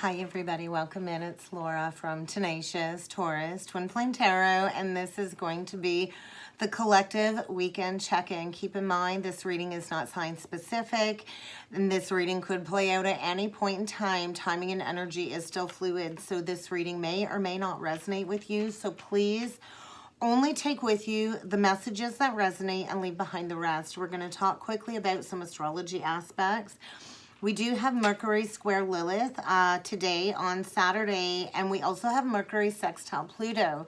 Hi everybody, welcome in. It's Laura from Tenacious Taurus Twin Flame Tarot, and this is going to be the collective weekend check-in. Keep in mind this reading is not sign specific, and this reading could play out at any point in time. Timing and energy is still fluid, so this reading may or may not resonate with you. So please only take with you the messages that resonate and leave behind the rest. We're going to talk quickly about some astrology aspects. We do have Mercury square Lilith today on Saturday, and we also have Mercury sextile Pluto.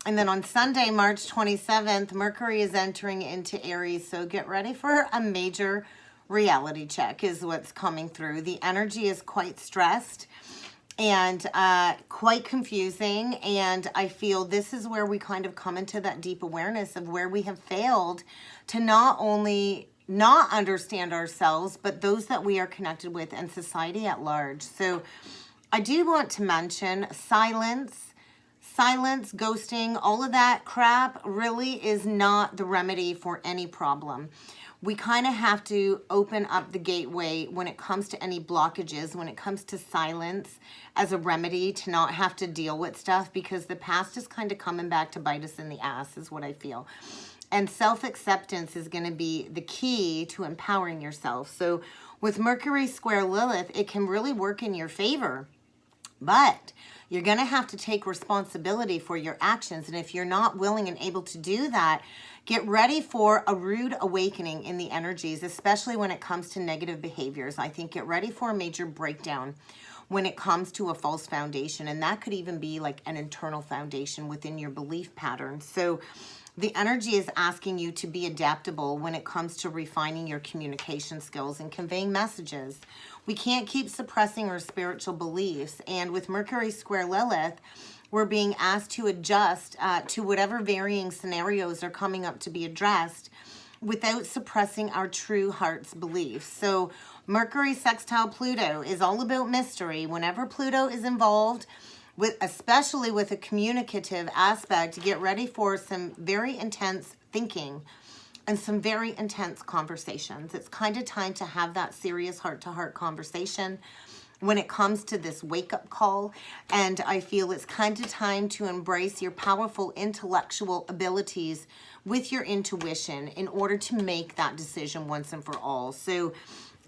And then on Sunday, March 27th, Mercury is entering into Aries, so get ready for a major reality check is what's coming through. The energy is quite stressed and quite confusing, and I feel this is where we kind of come into that deep awareness of where we have failed to not only not understand ourselves, but those that we are connected with and society at large. So I do want to mention silence, ghosting, all of that crap really is not the remedy for any problem. We kind of have to open up the gateway when it comes to any blockages, when it comes to silence as a remedy to not have to deal with stuff, because the past is kind of coming back to bite us in the ass is what I feel. And self-acceptance is going to be the key to empowering yourself. So with Mercury square Lilith, it can really work in your favor. But you're going to have to take responsibility for your actions. And if you're not willing and able to do that, get ready for a rude awakening in the energies, especially when it comes to negative behaviors. I think get ready for a major breakdown when it comes to a false foundation. And that could even be like an internal foundation within your belief pattern. So the energy is asking you to be adaptable when it comes to refining your communication skills and conveying messages. We can't keep suppressing our spiritual beliefs. And with Mercury square Lilith, we're being asked to adjust to whatever varying scenarios are coming up to be addressed without suppressing our true heart's beliefs. So Mercury sextile Pluto is all about mystery. Whenever Pluto is involved, especially with a communicative aspect, get ready for some very intense thinking and some very intense conversations. It's kind of time to have that serious heart-to-heart conversation when it comes to this wake-up call. And I feel it's kind of time to embrace your powerful intellectual abilities with your intuition in order to make that decision once and for all. So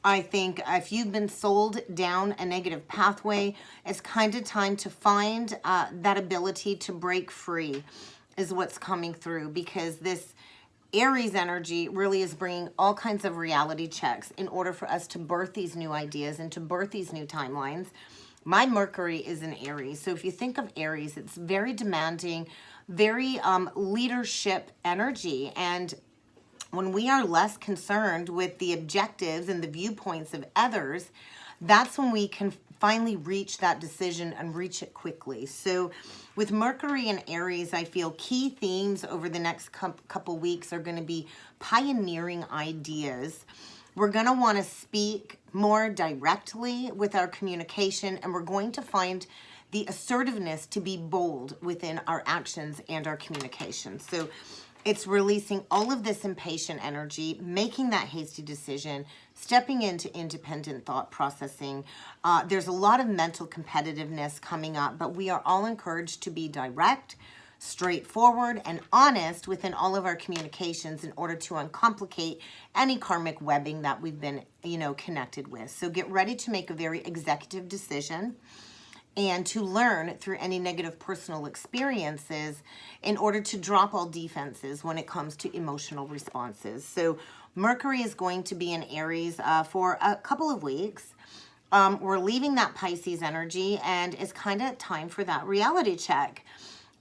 I think if you've been sold down a negative pathway, it's kind of time to find that ability to break free is what's coming through, because this Aries energy really is bringing all kinds of reality checks in order for us to birth these new ideas and to birth these new timelines. My Mercury is in Aries. So if you think of Aries, it's very demanding, very leadership energy. And when we are less concerned with the objectives and the viewpoints of others, that's when we can finally reach that decision and reach it quickly. So with Mercury and Aries, I feel key themes over the next couple weeks are going to be pioneering ideas. We're going to want to speak more directly with our communication, and we're going to find the assertiveness to be bold within our actions and our communication. So it's releasing all of this impatient energy, making that hasty decision, stepping into independent thought processing. There's a lot of mental competitiveness coming up, but we are all encouraged to be direct, straightforward, and honest within all of our communications in order to uncomplicate any karmic webbing that we've been, connected with. So get ready to make a very executive decision and to learn through any negative personal experiences in order to drop all defenses when it comes to emotional responses. So Mercury is going to be in Aries for a couple of weeks. We're leaving that Pisces energy, and it's kind of time for that reality check.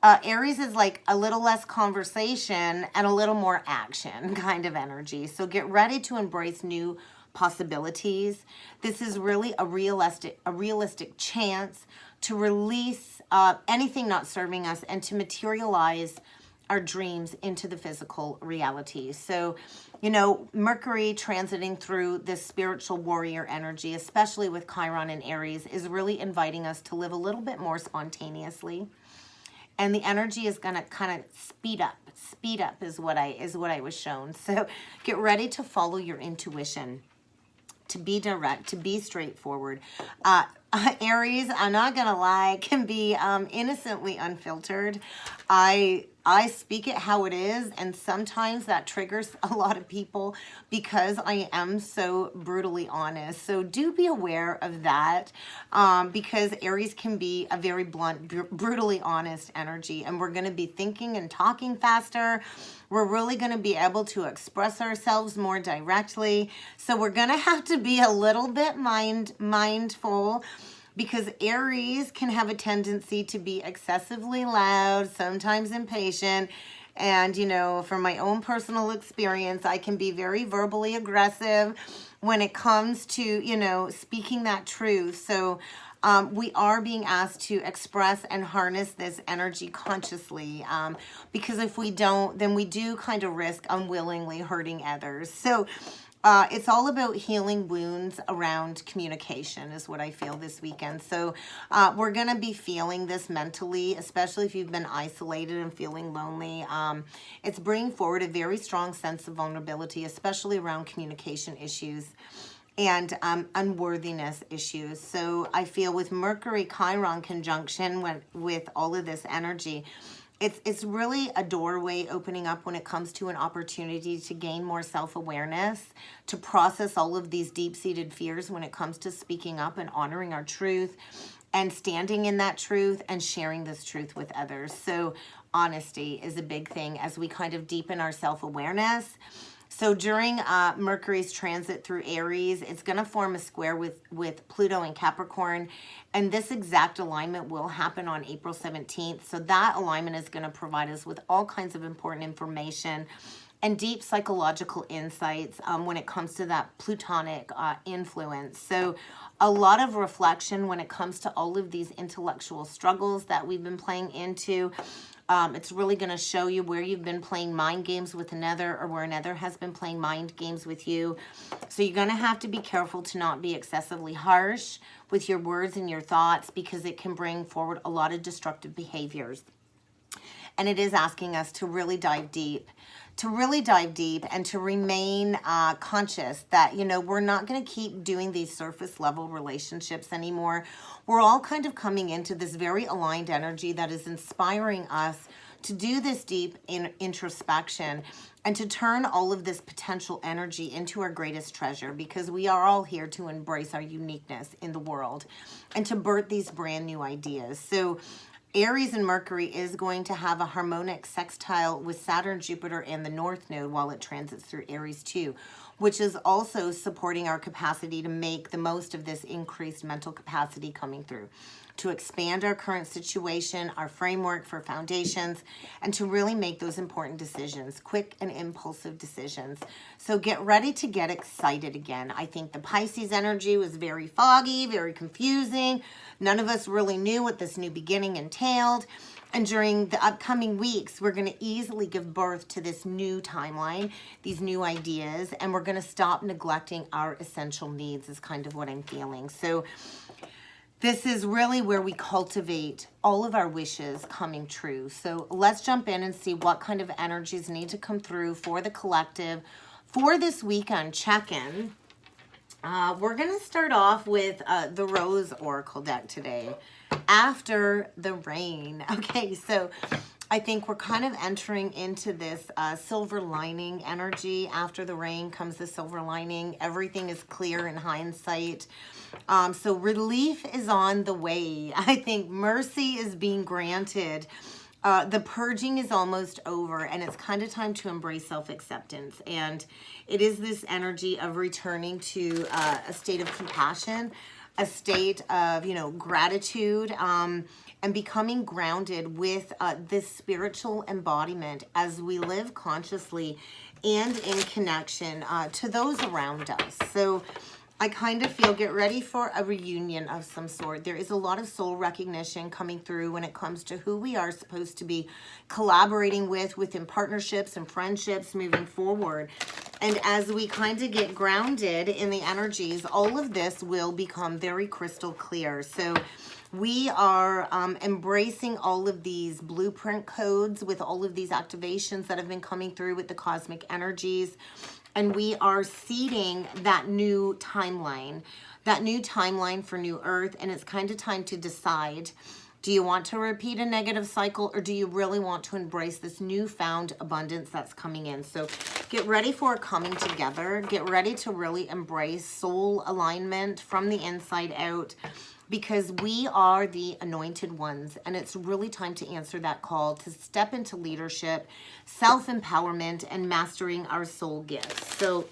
Aries is like a little less conversation and a little more action kind of energy. So get ready to embrace new possibilities. This is really a realistic chance to release anything not serving us and to materialize our dreams into the physical reality. So, Mercury transiting through this spiritual warrior energy, especially with Chiron and Aries, is really inviting us to live a little bit more spontaneously. And the energy is going to kind of speed up. Speed up is what I was shown. So get ready to follow your intuition. to be direct, to be straightforward. Aries, I'm not gonna lie, can be innocently unfiltered. I speak it how it is, and sometimes that triggers a lot of people because I am so brutally honest. So do be aware of that, because Aries can be a very blunt, brutally honest energy, and we're going to be thinking and talking faster. We're really going to be able to express ourselves more directly. So we're going to have to be a little bit mindful, because Aries can have a tendency to be excessively loud, sometimes impatient. And, you know, from my own personal experience, I can be very verbally aggressive when it comes to, you know, speaking that truth. So we are being asked to express and harness this energy consciously, because if we don't, then we do kind of risk unwillingly hurting others. So it's all about healing wounds around communication is what I feel this weekend. So we're going to be feeling this mentally, especially if you've been isolated and feeling lonely. It's bringing forward a very strong sense of vulnerability, especially around communication issues and unworthiness issues. So I feel with Mercury Chiron conjunction with all of this energy, it's really a doorway opening up when it comes to an opportunity to gain more self-awareness, to process all of these deep-seated fears when it comes to speaking up and honoring our truth and standing in that truth and sharing this truth with others. So honesty is a big thing as we kind of deepen our self-awareness. So during Mercury's transit through Aries, it's going to form a square with Pluto and Capricorn. And this exact alignment will happen on April 17th. So that alignment is going to provide us with all kinds of important information and deep psychological insights when it comes to that Plutonic influence. So a lot of reflection when it comes to all of these intellectual struggles that we've been playing into. It's really going to show you where you've been playing mind games with another, or where another has been playing mind games with you. So you're going to have to be careful to not be excessively harsh with your words and your thoughts, because it can bring forward a lot of destructive behaviors. And it is asking us to really dive deep, and to remain conscious that, you know, we're not going to keep doing these surface level relationships anymore. We're all kind of coming into this very aligned energy that is inspiring us to do this deep introspection and to turn all of this potential energy into our greatest treasure, because we are all here to embrace our uniqueness in the world and to birth these brand new ideas. So Aries and Mercury is going to have a harmonic sextile with Saturn, Jupiter, and the North Node while it transits through Aries too, which is also supporting our capacity to make the most of this increased mental capacity coming through, to expand our current situation, our framework for foundations, and to really make those important decisions, quick and impulsive decisions. So get ready to get excited again. I think the Pisces energy was very foggy, very confusing. None of us really knew what this new beginning entailed. And during the upcoming weeks, we're going to easily give birth to this new timeline, these new ideas, and we're going to stop neglecting our essential needs is kind of what I'm feeling. So this is really where we cultivate all of our wishes coming true. So let's jump in and see what kind of energies need to come through for the collective for this weekend check-in. We're going to start off with the Rose Oracle deck today, After the Rain. Okay, so I think we're kind of entering into this silver lining energy. After the rain comes the silver lining. Everything is clear in hindsight. So relief is on the way. I think mercy is being granted. The purging is almost over, and it's kind of time to embrace self-acceptance. And it is this energy of returning to a state of compassion, a state of, you know, gratitude, and becoming grounded with this spiritual embodiment as we live consciously and in connection to those around us. So I kind of feel, get ready for a reunion of some sort. There is a lot of soul recognition coming through when it comes to who we are supposed to be collaborating within partnerships and friendships moving forward. And as we kind of get grounded in the energies, all of this will become very crystal clear. So we are embracing all of these blueprint codes with all of these activations that have been coming through with the cosmic energies. And we are seeding that new timeline for New Earth. And it's kind of time to decide, do you want to repeat a negative cycle, or do you really want to embrace this newfound abundance that's coming in? So get ready for coming together. Get ready to really embrace soul alignment from the inside out, because we are the anointed ones, and it's really time to answer that call to step into leadership, self-empowerment, and mastering our soul gifts. So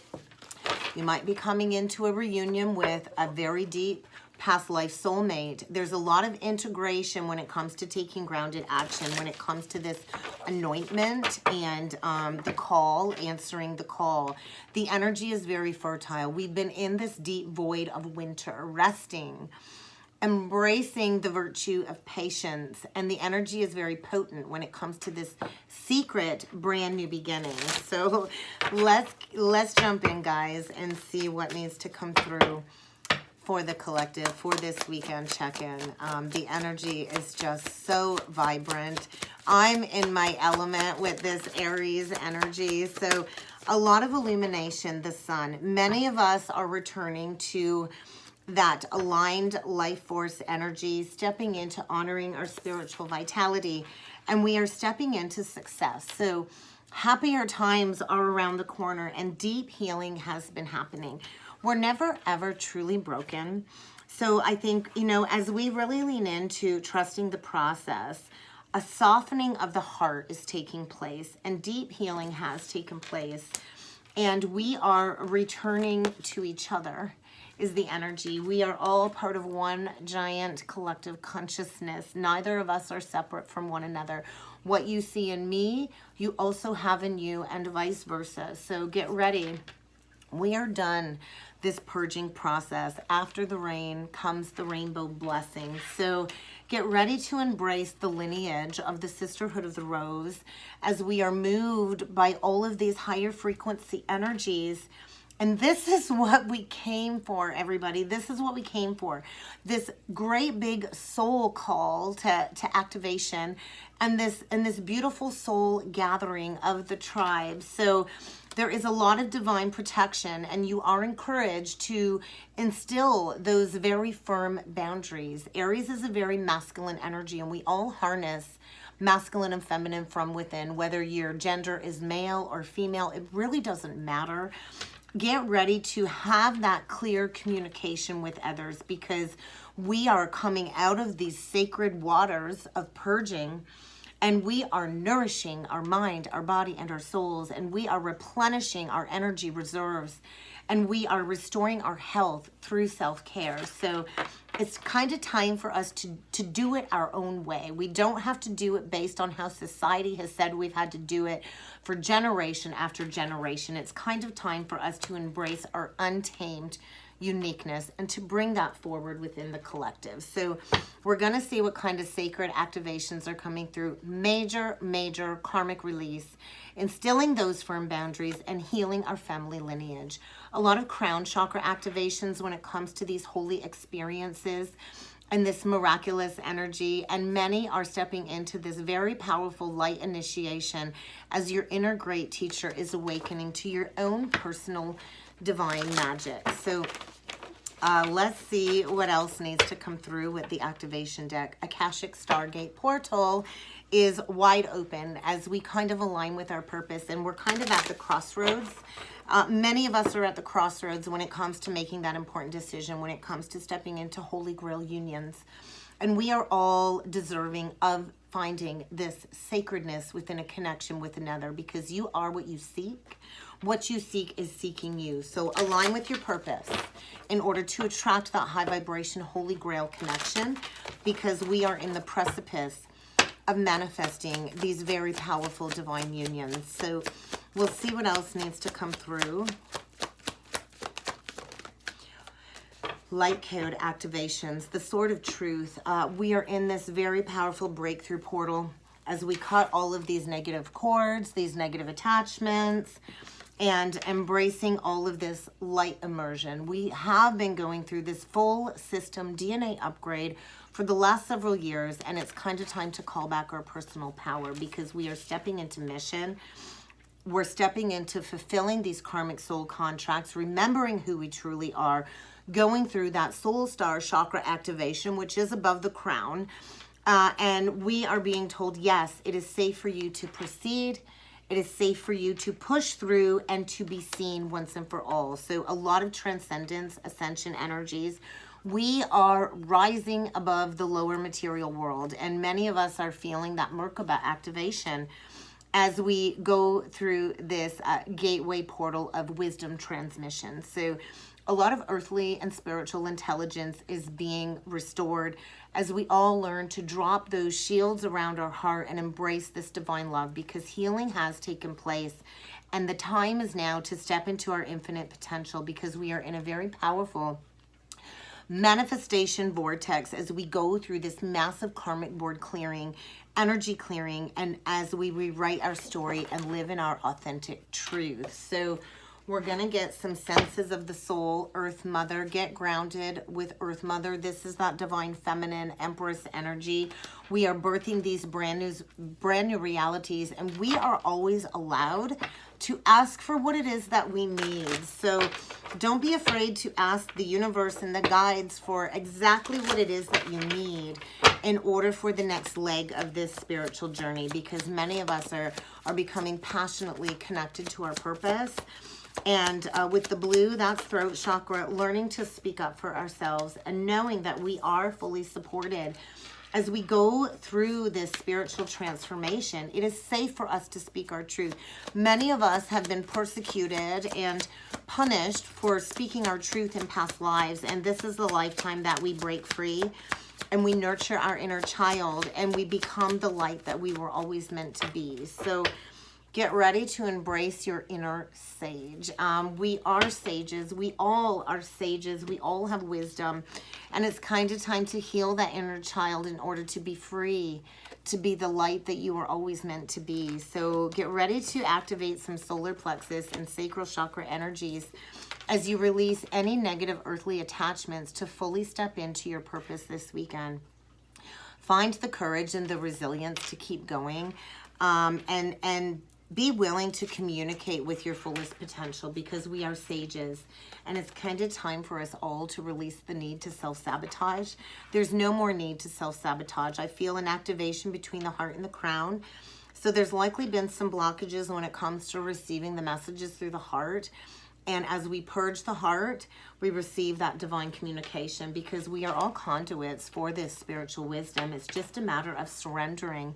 you might be coming into a reunion with a very deep past life soulmate. There's a lot of integration when it comes to taking grounded action, when it comes to this anointment and the call, answering the call. The energy is very fertile. We've been in this deep void of winter, resting, embracing the virtue of patience, and the energy is very potent when it comes to this secret brand new beginning. So let's jump in, guys, and see what needs to come through for the collective for this weekend check-in. The energy is just so vibrant. I'm in my element with this Aries energy, so a lot of illumination, the sun. Many of us are returning to that aligned life force energy, stepping into honoring our spiritual vitality, and we are stepping into success. So happier times are around the corner, and deep healing has been happening. We're never ever truly broken. So I think, as we really lean into trusting the process, a softening of the heart is taking place, and deep healing has taken place, and we are returning to each other is the energy. We are all part of one giant collective consciousness. Neither of us are separate from one another. What you see in me, you also have in you, and vice versa. So get ready. We are done this purging process. After the rain comes the rainbow blessing. So get ready to embrace the lineage of the Sisterhood of the Rose as we are moved by all of these higher frequency energies. And this is what we came for, everybody. This is what we came for. This great big soul call to activation, and this beautiful soul gathering of the tribe. So there is a lot of divine protection, and you are encouraged to instill those very firm boundaries. Aries is a very masculine energy, and we all harness masculine and feminine from within. Whether your gender is male or female, it really doesn't matter. Get ready to have that clear communication with others, because we are coming out of these sacred waters of purging, and we are nourishing our mind, our body, and our souls, and we are replenishing our energy reserves, and we are restoring our health through self-care. So it's kind of time for us to do it our own way. We don't have to do it based on how society has said we've had to do it for generation after generation. It's kind of time for us to embrace our untamed uniqueness and to bring that forward within the collective. So we're going to see what kind of sacred activations are coming through. Major karmic release, instilling those firm boundaries, and healing our family lineage. A lot of crown chakra activations when it comes to these holy experiences and this miraculous energy, and many are stepping into this very powerful light initiation as your inner great teacher is awakening to your own personal divine magic. So let's see what else needs to come through with the activation deck. Akashic Stargate Portal is wide open as we kind of align with our purpose, and we're kind of at the crossroads. Many of us are at the crossroads when it comes to making that important decision, when it comes to stepping into Holy Grail unions. And we are all deserving of finding this sacredness within a connection with another, because you are what you seek. What you seek is seeking you. So align with your purpose in order to attract that high vibration Holy Grail connection, because we are in the precipice of manifesting these very powerful divine unions. So we'll see what else needs to come through. Light code activations, the sword of truth. We are in this very powerful breakthrough portal as we cut all of these negative cords, these negative attachments, and embracing all of this light immersion. We have been going through this full system DNA upgrade for the last several years, and it's kind of time to call back our personal power, because we are stepping into mission. we're stepping into fulfilling these karmic soul contracts, remembering who we truly are, going through that soul star chakra activation, which is above the crown. And we are being told, yes, it is safe for you to proceed. It is safe for you to push through and to be seen once and for all. So a lot of transcendence, ascension energies. We are rising above the lower material world. And many of us are feeling that Merkaba activation as we go through this gateway portal of wisdom transmission. So a lot of earthly and spiritual intelligence is being restored as we all learn to drop those shields around our heart and embrace this divine love, because healing has taken place. And the time is now to step into our infinite potential, because we are in a very powerful manifestation vortex as we go through this massive karmic board clearing, energy clearing, and as we rewrite our story and live in our authentic truth. So we're going to get some senses of the soul, Earth Mother. Get grounded with Earth Mother. This is that divine feminine empress energy. We are birthing these brand new realities, and we are always allowed to ask for what it is that we need. So don't be afraid to ask the universe and the guides for exactly what it is that you need in order for the next leg of this spiritual journey, because many of us are becoming passionately connected to our purpose. And with the blue, that's throat chakra, learning to speak up for ourselves and knowing that we are fully supported. As we go through this spiritual transformation, it is safe for us to speak our truth. Many of us have been persecuted and punished for speaking our truth in past lives. And this is the lifetime that we break free and we nurture our inner child and we become the light that we were always meant to be. So get ready to embrace your inner sage. We are sages. We all are sages. We all have wisdom. And it's kind of time to heal that inner child in order to be free, to be the light that you were always meant to be. So get ready to activate some solar plexus and sacral chakra energies as you release any negative earthly attachments to fully step into your purpose this weekend. Find the courage and the resilience to keep going, and be willing to communicate with your fullest potential, because we are sages and it's kind of time for us all to release the need to self-sabotage. There's no more need to self-sabotage. I feel an activation between the heart and the crown. So there's likely been some blockages when it comes to receiving the messages through the heart. And as we purge the heart, we receive that divine communication, because we are all conduits for this spiritual wisdom. It's just a matter of surrendering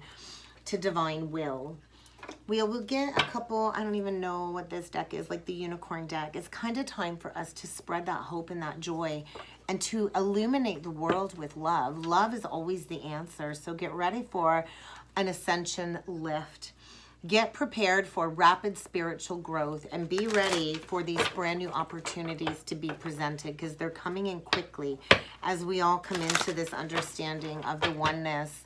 to divine will. We will get a couple, I don't even know what this deck is, like the unicorn deck. It's kind of time for us to spread that hope and that joy and to illuminate the world with love. Love is always the answer. So get ready for an ascension lift. Get prepared for rapid spiritual growth and be ready for these brand new opportunities to be presented, because they're coming in quickly as we all come into this understanding of the oneness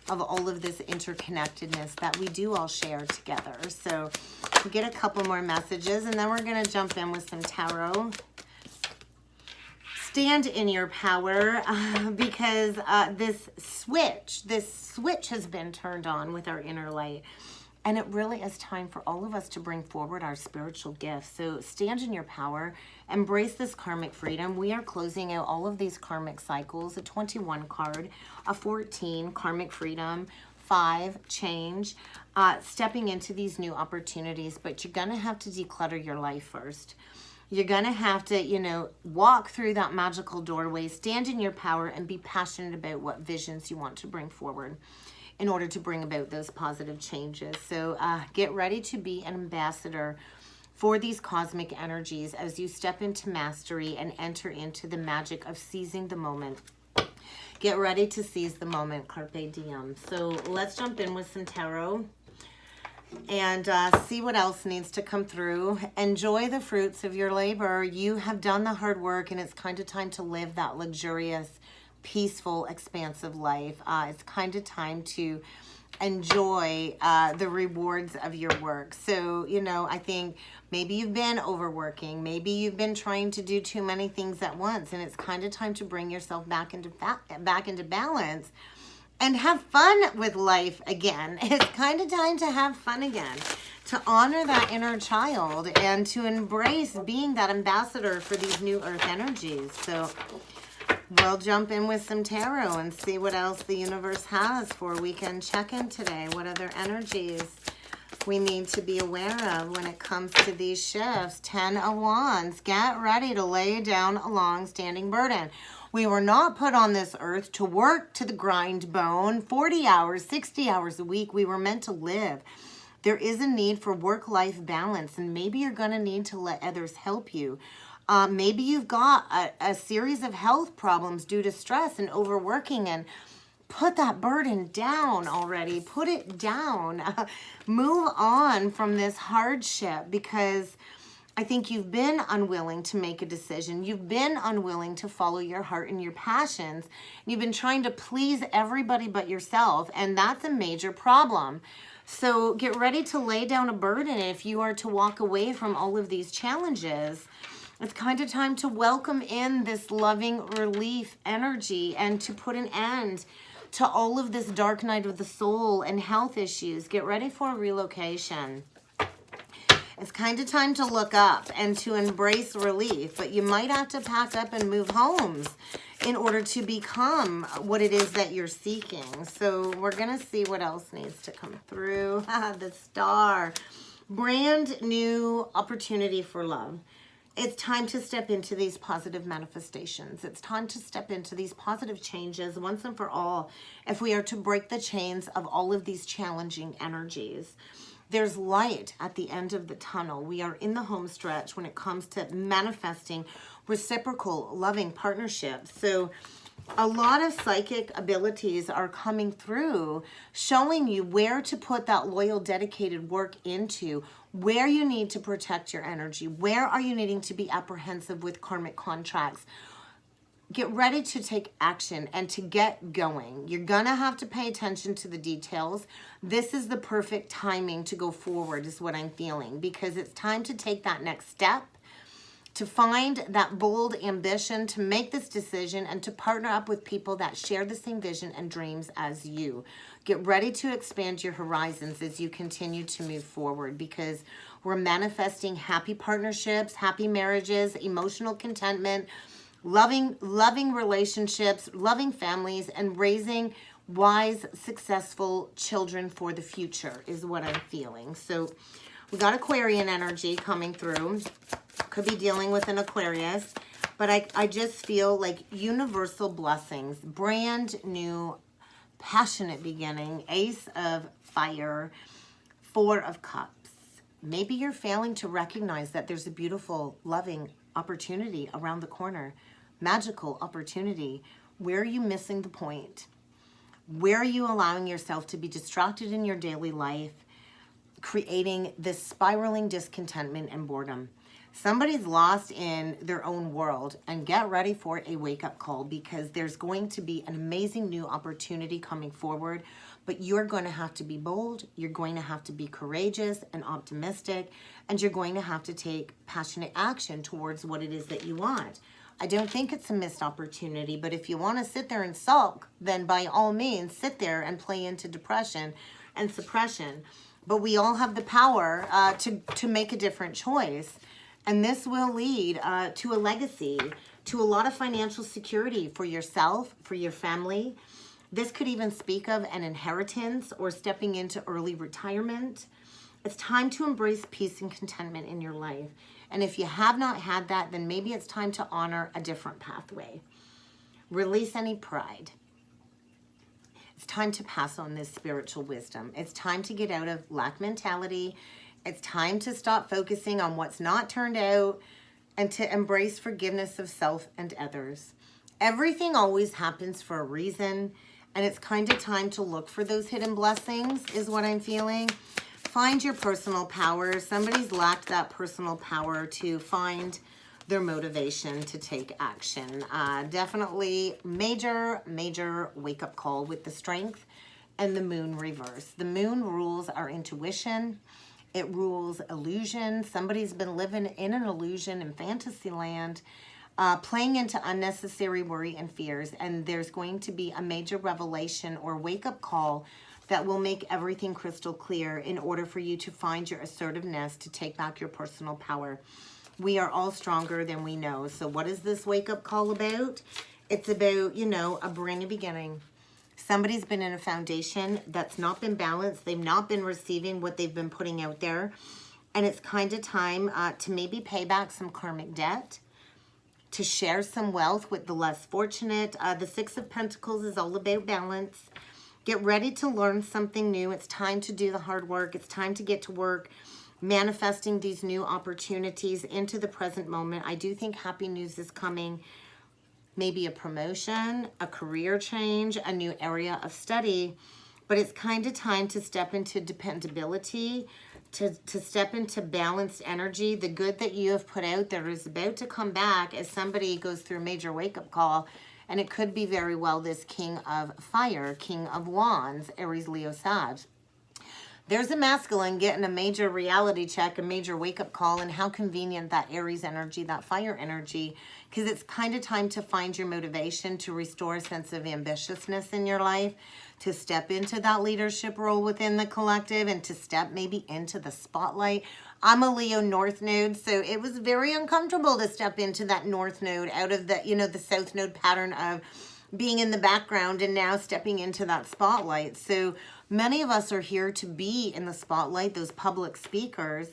of all of this interconnectedness that we do all share together. So we'll get a couple more messages and then we're going to jump in with some tarot. Stand in your power, because this switch has been turned on with our inner light. And it really is time for all of us to bring forward our spiritual gifts. So stand in your power, embrace this karmic freedom. We are closing out all of these karmic cycles, a 21 card, a 14, karmic freedom, 5, change, stepping into these new opportunities. But you're going to have to declutter your life first. You're going to have to, walk through that magical doorway, stand in your power, and be passionate about what visions you want to bring forward in order to bring about those positive changes. So get ready to be an ambassador for these cosmic energies as you step into mastery and enter into the magic of seizing the moment. Get ready to seize the moment, carpe diem. So let's jump in with some tarot and see what else needs to come through. Enjoy the fruits of your labor. You have done the hard work, and it's kind of time to live that luxurious, peaceful, expansive life. It's kind of time to enjoy the rewards of your work. So, I think maybe you've been overworking. Maybe you've been trying to do too many things at once, and it's kind of time to bring yourself back into balance and have fun with life again. It's kind of time to have fun again, to honor that inner child and to embrace being that ambassador for these new earth energies. So we'll jump in with some tarot and see what else the universe has for weekend check-in today. What other energies we need to be aware of when it comes to these shifts. 10 of Wands. Get ready to lay down a long-standing burden. We were not put on this earth to work to the grind bone 40 hours, 60 hours a week. We were meant to live. There is a need for work-life balance, and maybe you're going to need to let others help you. Maybe you've got a series of health problems due to stress and overworking, and put that burden down already. Put it down. Move on from this hardship, because I think you've been unwilling to make a decision. You've been unwilling to follow your heart and your passions. You've been trying to please everybody but yourself, and that's a major problem. So get ready to lay down a burden if you are to walk away from all of these challenges. It's kind of time to welcome in this loving relief energy and to put an end to all of this dark night of the soul and health issues. Get ready for a relocation. It's kind of time to look up and to embrace relief, but you might have to pack up and move homes in order to become what it is that you're seeking. So we're going to see what else needs to come through. The Star. Brand new opportunity for love. It's time to step into these positive manifestations. It's time to step into these positive changes once and for all if we are to break the chains of all of these challenging energies. There's light at the end of the tunnel. We are in the home stretch when it comes to manifesting reciprocal, loving partnerships. So a lot of psychic abilities are coming through, showing you where to put that loyal, dedicated work into, where you need to protect your energy, where are you needing to be apprehensive with karmic contracts. Get ready to take action and to get going. You're gonna have to pay attention to the details. This is the perfect timing to go forward, is what I'm feeling, because it's time to take that next step, to find that bold ambition, to make this decision, and to partner up with people that share the same vision and dreams as you. Get ready to expand your horizons as you continue to move forward, because we're manifesting happy partnerships, happy marriages, emotional contentment, loving relationships, loving families, and raising wise, successful children for the future is what I'm feeling. So we got Aquarian energy coming through. Could be dealing with an Aquarius, but I just feel like universal blessings, brand new, passionate beginning, Ace of Fire, Four of Cups. Maybe you're failing to recognize that there's a beautiful, loving opportunity around the corner, magical opportunity. Where are you missing the point? Where are you allowing yourself to be distracted in your daily life, creating this spiraling discontentment and boredom? Somebody's lost in their own world, and get ready for a wake-up call, because there's going to be an amazing new opportunity coming forward, but you're going to have to be bold, you're going to have to be courageous and optimistic, and you're going to have to take passionate action towards what it is that you want. I don't think it's a missed opportunity, but if you want to sit there and sulk, then by all means, sit there and play into depression and suppression. But we all have the power to make a different choice. And this will lead to a legacy, to a lot of financial security for yourself, for your family. This could even speak of an inheritance or stepping into early retirement. It's time to embrace peace and contentment in your life. And if you have not had that, then maybe it's time to honor a different pathway. Release any pride. It's time to pass on this spiritual wisdom. It's time to get out of lack mentality. It's time to stop focusing on what's not turned out and to embrace forgiveness of self and others. Everything always happens for a reason, and it's kind of time to look for those hidden blessings is what I'm feeling. Find your personal power. Somebody's lacked that personal power to find their motivation to take action. Definitely major wake-up call with the Strength and the Moon reverse. The Moon rules our intuition. It rules illusion. Somebody's been living in an illusion in fantasy land. playing into unnecessary worry and fears. And there's going to be a major revelation or wake-up call that will make everything crystal clear in order for you to find your assertiveness to take back your personal power. We are all stronger than we know. So what is this wake-up call about? It's about, you know, a brand new beginning. Somebody's been in a foundation that's not been balanced. They've not been receiving what they've been putting out there. And it's kind of time to maybe pay back some karmic debt, to share some wealth with the less fortunate. The Six of Pentacles is all about balance. Get ready to learn something new. It's time to do the hard work. It's time to get to work, manifesting these new opportunities into the present moment. I do think happy news is coming. Maybe a promotion, a career change, a new area of study. But it's kind of time to step into dependability, to step into balanced energy. The good that you have put out there is about to come back as somebody goes through a major wake-up call. And it could be very well this King of Fire, King of Wands, Aries, Leo, Sag. There's a masculine getting a major reality check, a major wake-up call, and how convenient that Aries energy, that fire energy, because it's kind of time to find your motivation, to restore a sense of ambitiousness in your life, to step into that leadership role within the collective, and to step maybe into the spotlight. I'm a Leo North Node, so it was very uncomfortable to step into that North Node out of the, you know, the South Node pattern of being in the background and now stepping into that spotlight. So many of us are here to be in the spotlight, those public speakers.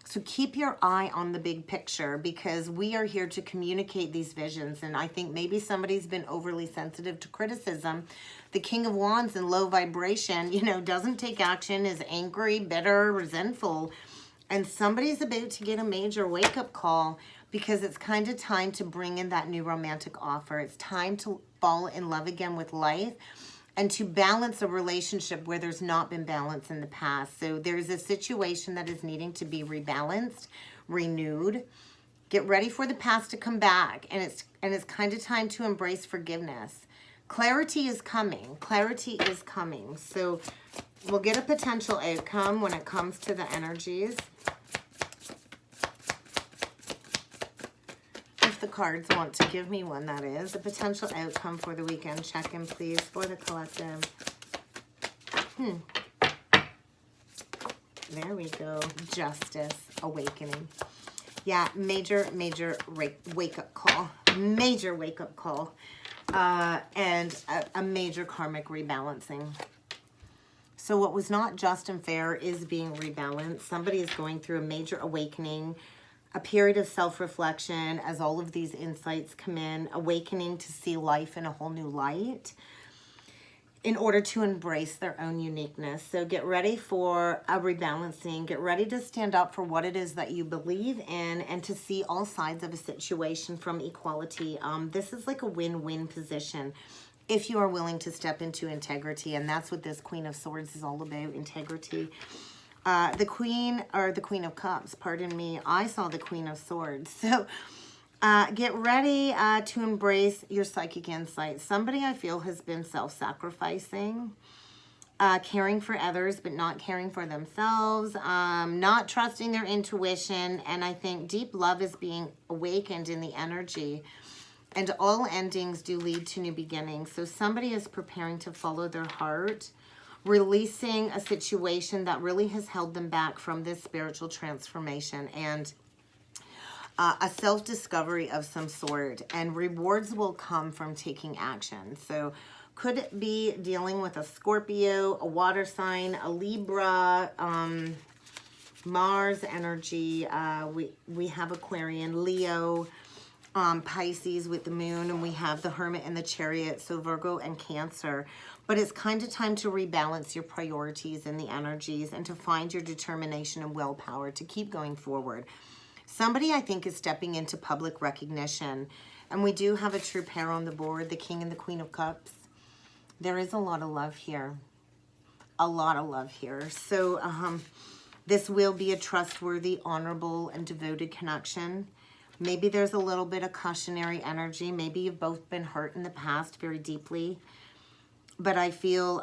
So keep your eye on the big picture, because we are here to communicate these visions. And I think maybe somebody's been overly sensitive to criticism. The King of Wands in low vibration, you know, doesn't take action, is angry, bitter, resentful. And somebody's about to get a major wake-up call, because it's kind of time to bring in that new romantic offer. It's time to fall in love again with life and to balance a relationship where there's not been balance in the past. So there's a situation that is needing to be rebalanced, renewed. Get ready for the past to come back. And it's kind of time to embrace forgiveness. Clarity is coming. Clarity is coming. So we'll get a potential outcome when it comes to the energies. If the cards want to give me one, that is. A potential outcome for the weekend check-in, please, for the collective. There we go. Justice, awakening. Yeah, major wake-up call. Major wake-up call. And a major karmic rebalancing. So what was not just and fair is being rebalanced. Somebody is going through a major awakening, a period of self-reflection as all of these insights come in, awakening to see life in a whole new light in order to embrace their own uniqueness. So get ready for a rebalancing. Get ready to stand up for what it is that you believe in and to see all sides of a situation from equality. This is like a win-win position if you are willing to step into integrity. And that's what this Queen of Swords is all about, integrity. The Queen of Cups, pardon me, I saw the Queen of Swords. So get ready to embrace your psychic insight. Somebody I feel has been self-sacrificing, caring for others but not caring for themselves, not trusting their intuition, and I think deep love is being awakened in the energy. And all endings do lead to new beginnings. So somebody is preparing to follow their heart, releasing a situation that really has held them back from this spiritual transformation and a self-discovery of some sort. And rewards will come from taking action. So could it be dealing with a Scorpio, a water sign, a Libra, Mars energy. We have Aquarian, Leo, Pisces with the moon, and we have the Hermit and the Chariot, so Virgo and Cancer. But it's kind of time to rebalance your priorities and the energies and to find your determination and willpower to keep going forward. Somebody, I think, is stepping into public recognition. And we do have a true pair on the board, the King and the Queen of Cups. There is a lot of love here. A lot of love here. So this will be a trustworthy, honorable, and devoted connection. Maybe there's a little bit of cautionary energy. Maybe you've both been hurt in the past very deeply. But I feel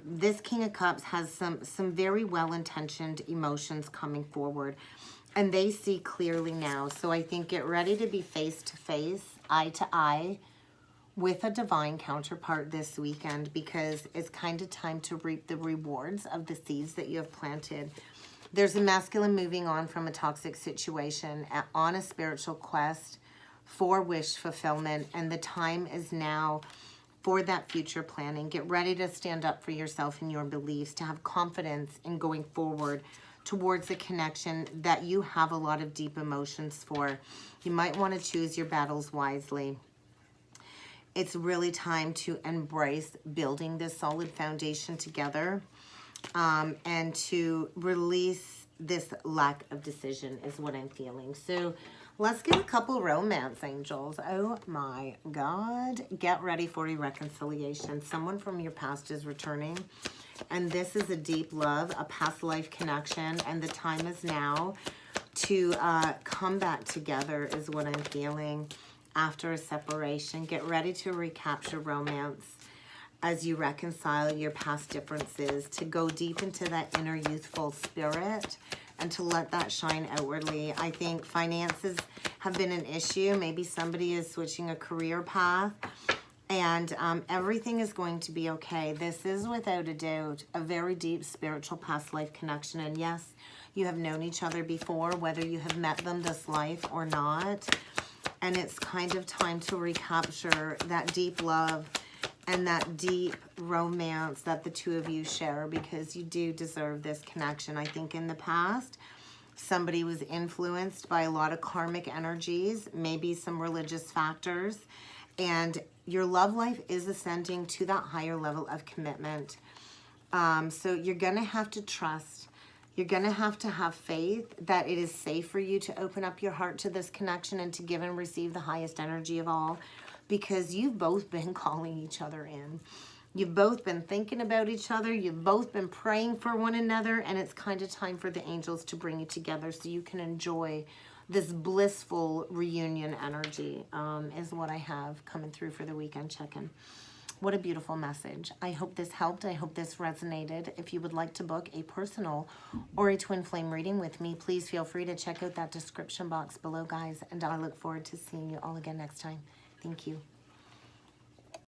this King of Cups has some very well-intentioned emotions coming forward. And they see clearly now. So I think get ready to be face to face, eye to eye with a divine counterpart this weekend, because it's kind of time to reap the rewards of the seeds that you have planted. There's a masculine moving on from a toxic situation on a spiritual quest for wish fulfillment, and the time is now for that future planning. Get ready to stand up for yourself and your beliefs, to have confidence in going forward towards a connection that you have a lot of deep emotions for. You might want to choose your battles wisely. It's really time to embrace building this solid foundation together, and to release this lack of decision is what I'm feeling. So let's get a couple romance angels. Oh my God. Get ready for a reconciliation. Someone from your past is returning. And this is a deep love, a past life connection. And the time is now to come back together is what I'm feeling after a separation. Get ready to recapture romance as you reconcile your past differences, to go deep into that inner youthful spirit and to let that shine outwardly. I think finances have been an issue. Maybe somebody is switching a career path, and everything is going to be okay. This is without a doubt a very deep spiritual past life connection. And yes, you have known each other before, whether you have met them this life or not. And it's kind of time to recapture that deep love and that deep romance that the two of you share, because you do deserve this connection. I think in the past, somebody was influenced by a lot of karmic energies, maybe some religious factors, and your love life is ascending to that higher level of commitment. So you're going to have to trust. You're going to have faith that it is safe for you to open up your heart to this connection and to give and receive the highest energy of all, because you've both been calling each other in. You've both been thinking about each other. You've both been praying for one another, and it's kind of time for the angels to bring you together so you can enjoy this blissful reunion energy, is what I have coming through for the weekend check-in. What a beautiful message. I hope this helped. I hope this resonated. If you would like to book a personal or a twin flame reading with me, please feel free to check out that description box below, guys. And I look forward to seeing you all again next time. Thank you.